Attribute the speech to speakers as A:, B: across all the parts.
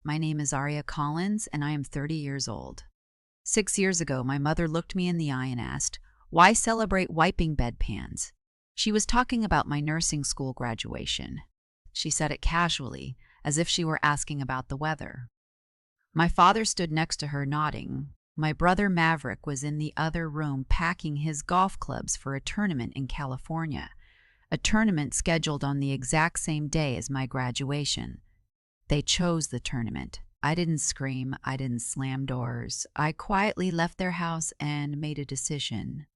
A: My name is Aria Collins, and I am 30 years old. 6 years ago, my mother looked me in the eye and asked, "Why celebrate wiping bedpans?" She was talking about my nursing school graduation. She said it casually, as if she were asking about the weather. My father stood next to her, nodding. My brother Maverick was in the other room packing his golf clubs for a tournament in California, a tournament scheduled on the exact same day as my graduation. They chose the tournament. I didn't scream. I didn't slam doors. I quietly left their house and made a decision.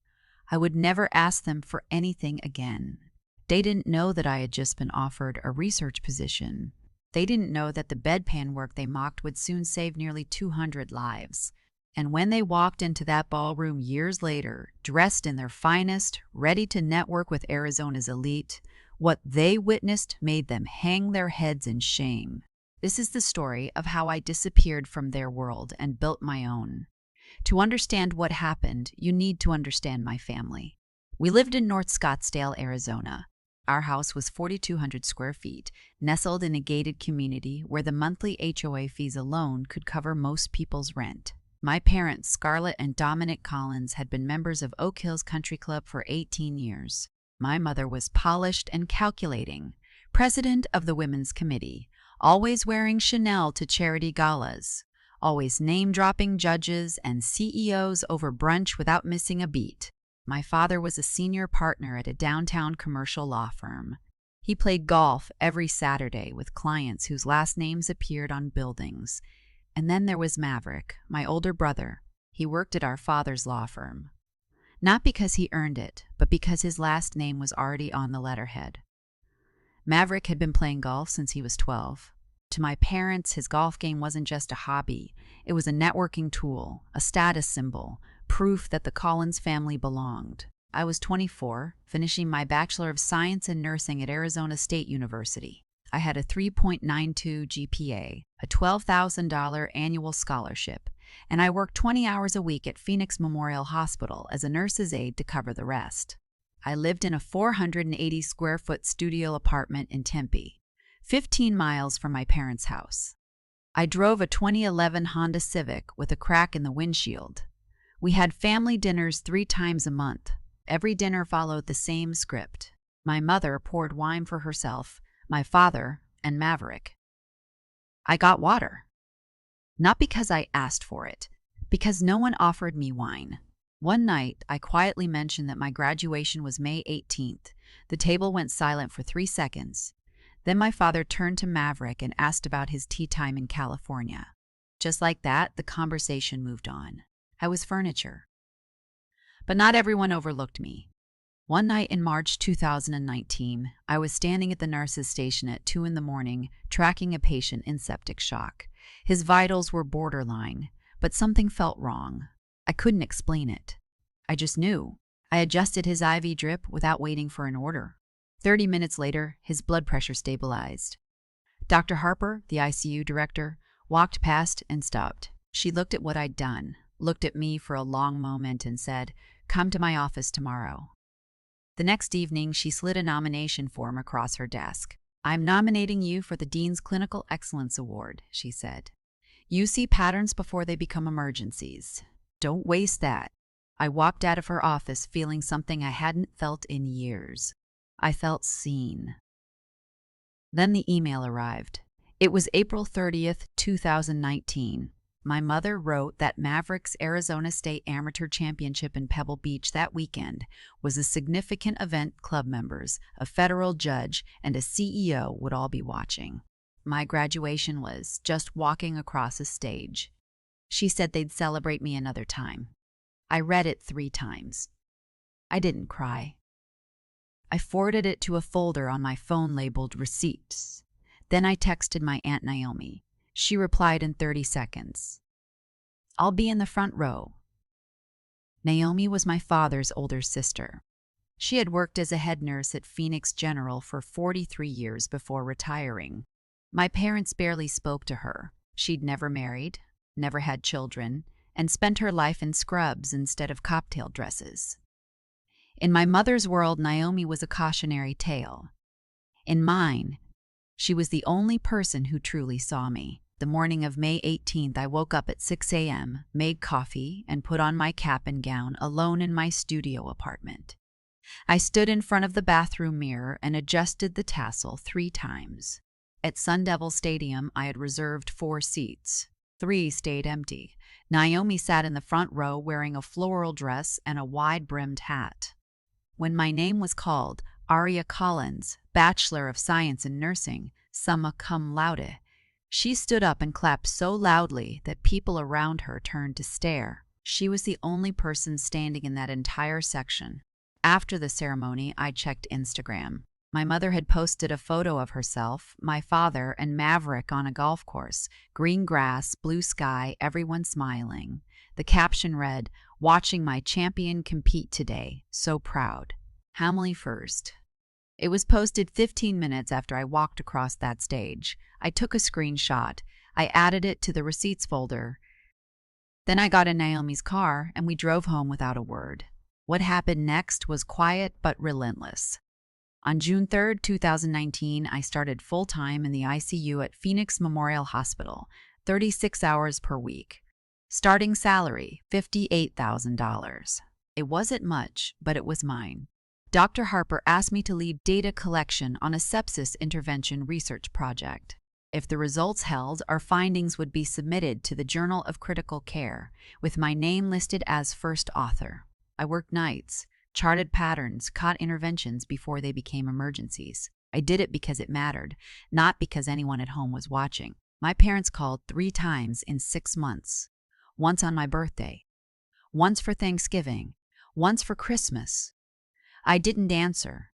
A: I would never ask them for anything again. They didn't know that I had just been offered a research position. They didn't know that the bedpan work they mocked would soon save nearly 200 lives. And when they walked into that ballroom years later, dressed in their finest, ready to network with Arizona's elite, what they witnessed made them hang their heads in shame. This is the story of how I disappeared from their world and built my own. To understand what happened, you need to understand my family. We lived in North Scottsdale, Arizona. Our house was 4,200 square feet, nestled in a gated community where the monthly HOA fees alone could cover most people's rent. My parents, Scarlett and Dominic Collins, had been members of Oak Hills Country Club for 18 years. My mother was polished and calculating, president of the Women's Committee, always wearing Chanel to charity galas, always name-dropping judges and CEOs over brunch without missing a beat. My father was a senior partner at a downtown commercial law firm. He played golf every Saturday with clients whose last names appeared on buildings. And then there was Maverick, my older brother. He worked at our father's law firm. Not because he earned it, but because his last name was already on the letterhead. Maverick had been playing golf since he was 12. To my parents, his golf game wasn't just a hobby. It was a networking tool, a status symbol, proof that the Collins family belonged. I was 24, finishing my Bachelor of Science in Nursing at Arizona State University. I had a 3.92 GPA, a $12,000 annual scholarship, and I worked 20 hours a week at Phoenix Memorial Hospital as a nurse's aide to cover the rest. I lived in a 480 square foot studio apartment in Tempe, 15 miles from my parents' house. I drove a 2011 Honda Civic with a crack in the windshield. We had family dinners 3 times a month. Every dinner followed the same script. My mother poured wine for herself, my father, and Maverick. I got water. Not because I asked for it, because no one offered me wine. One night, I quietly mentioned that my graduation was May 18th. The table went silent for 3 seconds. Then my father turned to Maverick and asked about his tea time in California. Just like that, the conversation moved on. I was furniture. But not everyone overlooked me. One night in March 2019, I was standing at the nurse's station at 2 in the morning, tracking a patient in septic shock. His vitals were borderline, but something felt wrong. I couldn't explain it. I just knew. I adjusted his IV drip without waiting for an order. 30 minutes later, his blood pressure stabilized. Dr. Harper, the ICU director, walked past and stopped. She looked at what I'd done, looked at me for a long moment and said, "Come to my office tomorrow." The next evening, she slid a nomination form across her desk. "I'm nominating you for the Dean's Clinical Excellence Award," she said. "You see patterns before they become emergencies. Don't waste that." I walked out of her office feeling something I hadn't felt in years. I felt seen. Then the email arrived. It was April 30th, 2019. My mother wrote that Maverick's Arizona State Amateur Championship in Pebble Beach that weekend was a significant event club members, a federal judge, and a CEO would all be watching. My graduation was just walking across a stage. She said they'd celebrate me another time. I read it 3 times. I didn't cry. I forwarded it to a folder on my phone labeled Receipts. Then I texted my Aunt Naomi. She replied in 30 seconds. "I'll be in the front row." Naomi was my father's older sister. She had worked as a head nurse at Phoenix General for 43 years before retiring. My parents barely spoke to her. She'd never married, never had children, and spent her life in scrubs instead of cocktail dresses. In my mother's world, Naomi was a cautionary tale. In mine, she was the only person who truly saw me, the The morning of May 18th, I woke up at 6 a.m., made coffee, and put on my cap and gown alone in my studio apartment. I stood in front of the bathroom mirror and adjusted the tassel 3 times. At Sun Devil Stadium, I had reserved 4 seats. 3 stayed empty. Naomi sat in the front row wearing a floral dress and a wide-brimmed hat. When my name was called, Aria Collins, Bachelor of Science in Nursing, summa cum laude, she stood up and clapped so loudly that people around her turned to stare. She was the only person standing in that entire section. After the ceremony, I checked Instagram. My mother had posted a photo of herself, my father, and Maverick on a golf course. Green grass, blue sky, everyone smiling. The caption read, "Watching my champion compete today. So proud. Hamley first." It was posted 15 minutes after I walked across that stage. I took a screenshot. I added it to the receipts folder. Then I got in Naomi's car and we drove home without a word. What happened next was quiet but relentless. On June 3, 2019, I started full-time in the ICU at Phoenix Memorial Hospital, 36 hours per week. Starting salary, $58,000. It wasn't much, but it was mine. Dr. Harper asked me to lead data collection on a sepsis intervention research project. If the results held, our findings would be submitted to the Journal of Critical Care, with my name listed as first author. I worked nights, charted patterns, caught interventions before they became emergencies. I did it because it mattered, not because anyone at home was watching. My parents called 3 times in 6 months. Once on my birthday, once for Thanksgiving, once for Christmas. I didn't answer.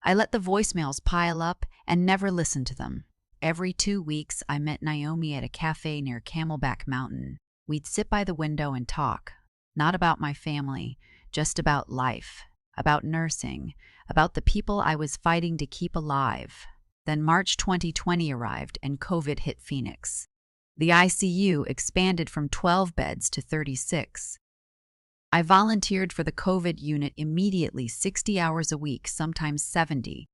A: I let the voicemails pile up and never listened to them. Every 2 weeks, I met Naomi at a cafe near Camelback Mountain. We'd sit by the window and talk, not about my family, just about life, about nursing, about the people I was fighting to keep alive. Then March 2020 arrived and COVID hit Phoenix. The ICU expanded from 12 beds to 36. I volunteered for the COVID unit immediately, 60 hours a week, sometimes 70.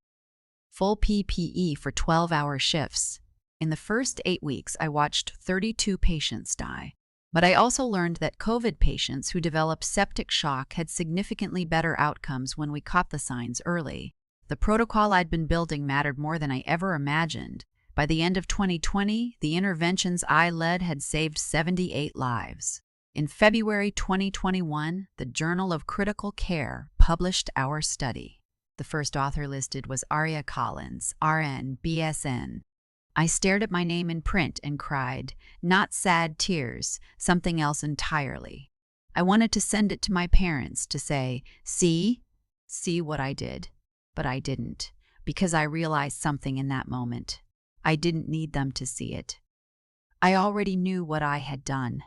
A: Full PPE for 12-hour shifts. In the first 8 weeks, I watched 32 patients die. But I also learned that COVID patients who developed septic shock had significantly better outcomes when we caught the signs early. The protocol I'd been building mattered more than I ever imagined. By the end of 2020, the interventions I led had saved 78 lives. In February 2021, the Journal of Critical Care published our study. The first author listed was Aria Collins, RN, BSN. I stared at my name in print and cried, not sad tears, something else entirely. I wanted to send it to my parents to say, see what I did. But I didn't, because I realized something in that moment. I didn't need them to see it. I already knew what I had done.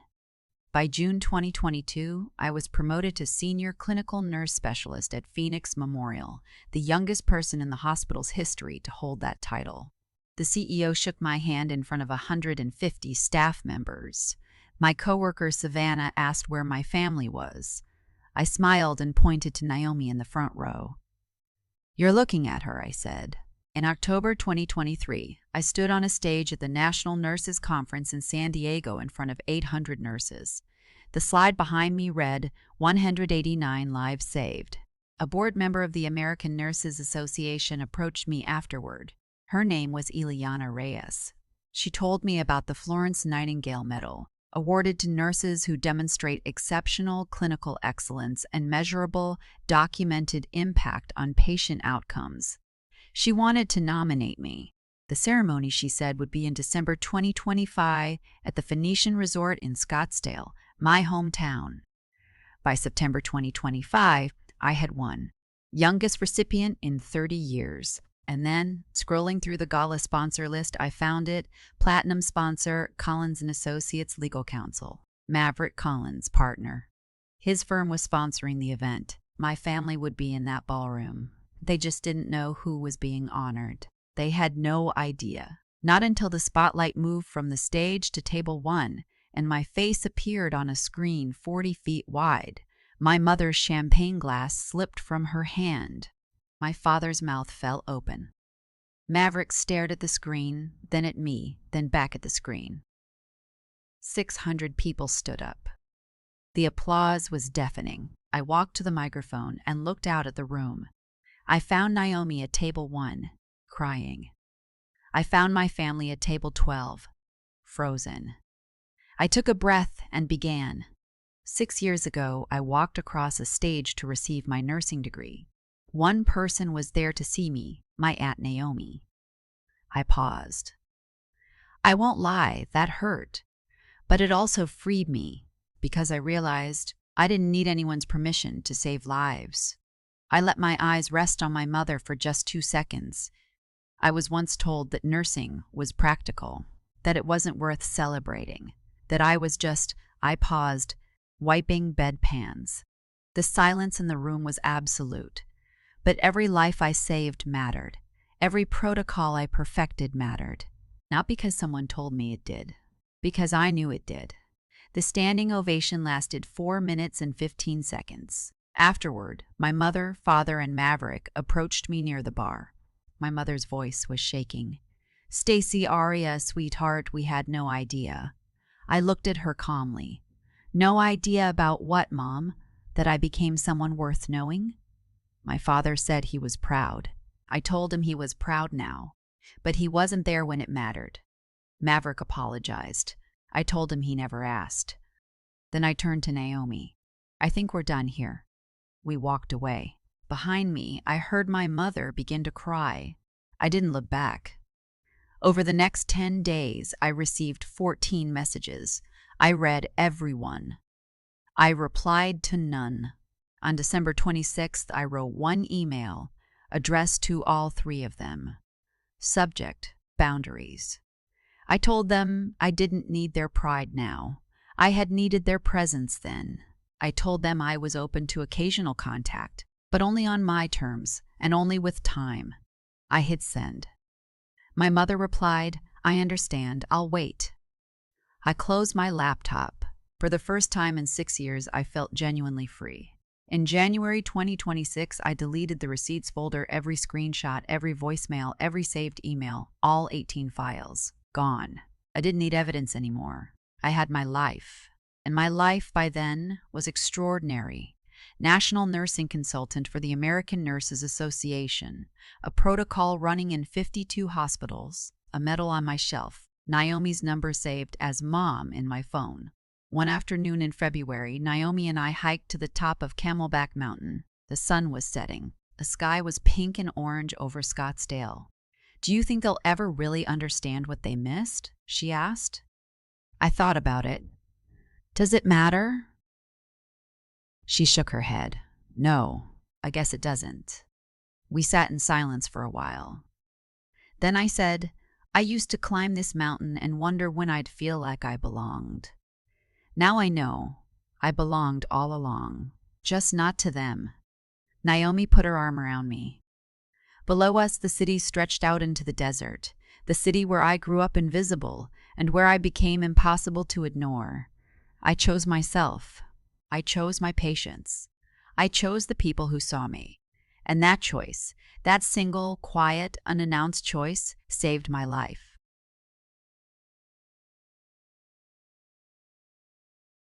A: By June 2022, I was promoted to Senior Clinical Nurse Specialist at Phoenix Memorial, the youngest person in the hospital's history to hold that title. The CEO shook my hand in front of 150 staff members. My coworker Savannah asked where my family was. I smiled and pointed to Naomi in the front row. "You're looking at her," I said. In October 2023, I stood on a stage at the National Nurses Conference in San Diego in front of 800 nurses. The slide behind me read, 189 lives saved. A board member of the American Nurses Association approached me afterward. Her name was Ileana Reyes. She told me about the Florence Nightingale Medal, awarded to nurses who demonstrate exceptional clinical excellence and measurable, documented impact on patient outcomes. She wanted to nominate me. The ceremony, she said, would be in December 2025 at the Phoenician Resort in Scottsdale, my hometown. By September 2025, I had won. Youngest recipient in 30 years. And then, scrolling through the gala sponsor list, I found it. Platinum sponsor, Collins & Associates Legal Counsel. Maverick Collins, partner. His firm was sponsoring the event. My family would be in that ballroom. They just didn't know who was being honored. They had no idea. Not until the spotlight moved from the stage to table 1, and my face appeared on a screen 40 feet wide. My mother's champagne glass slipped from her hand. My father's mouth fell open. Maverick stared at the screen, then at me, then back at the screen. 600 people stood up. The applause was deafening. I walked to the microphone and looked out at the room. I found Naomi at table 1, crying. I found my family at table 12, frozen. I took a breath and began. 6 years ago, I walked across a stage to receive my nursing degree. One person was there to see me, my Aunt Naomi. I paused. I won't lie, that hurt. But it also freed me, because I realized I didn't need anyone's permission to save lives. I let my eyes rest on my mother for just 2 seconds. I was once told that nursing was practical, that it wasn't worth celebrating, that I paused, wiping bedpans. The silence in the room was absolute. But every life I saved mattered. Every protocol I perfected mattered. Not because someone told me it did, because I knew it did. The standing ovation lasted 4 minutes and 15 seconds. Afterward, my mother, father, and Maverick approached me near the bar. My mother's voice was shaking. "Stacy, Aria, sweetheart, we had no idea." I looked at her calmly. "No idea about what, Mom? That I became someone worth knowing?" My father said he was proud. I told him he was proud now, but he wasn't there when it mattered. Maverick apologized. I told him he never asked. Then I turned to Naomi. "I think we're done here." We walked away. Behind me, I heard my mother begin to cry. I didn't look back. Over the next 10 days, I received 14 messages. I read every one. I replied to none. On December 26th, I wrote one email, addressed to all 3 of them. Subject: boundaries. I told them I didn't need their pride now. I had needed their presence then. I told them I was open to occasional contact, but only on my terms and only with time. I hit send. My mother replied, "I understand, I'll wait." I closed my laptop. For the first time in 6 years, I felt genuinely free. In January 2026, I deleted the receipts folder, every screenshot, every voicemail, every saved email, all 18 files. Gone. I didn't need evidence anymore. I had my life. And my life by then was extraordinary. National nursing consultant for the American Nurses Association, a protocol running in 52 hospitals, a medal on my shelf, Naomi's number saved as Mom in my phone. One afternoon in February, Naomi and I hiked to the top of Camelback Mountain. The sun was setting. The sky was pink and orange over Scottsdale. "Do you think they'll ever really understand what they missed?" she asked. I thought about it. "Does it matter?" She shook her head. "No, I guess it doesn't." We sat in silence for a while. Then I said, "I used to climb this mountain and wonder when I'd feel like I belonged. Now I know. I belonged all along, just not to them." Naomi put her arm around me. Below us, the city stretched out into the desert, the city where I grew up invisible and where I became impossible to ignore. I chose myself. I chose my patients. I chose the people who saw me. And that choice, that single, quiet, unannounced choice, saved my life.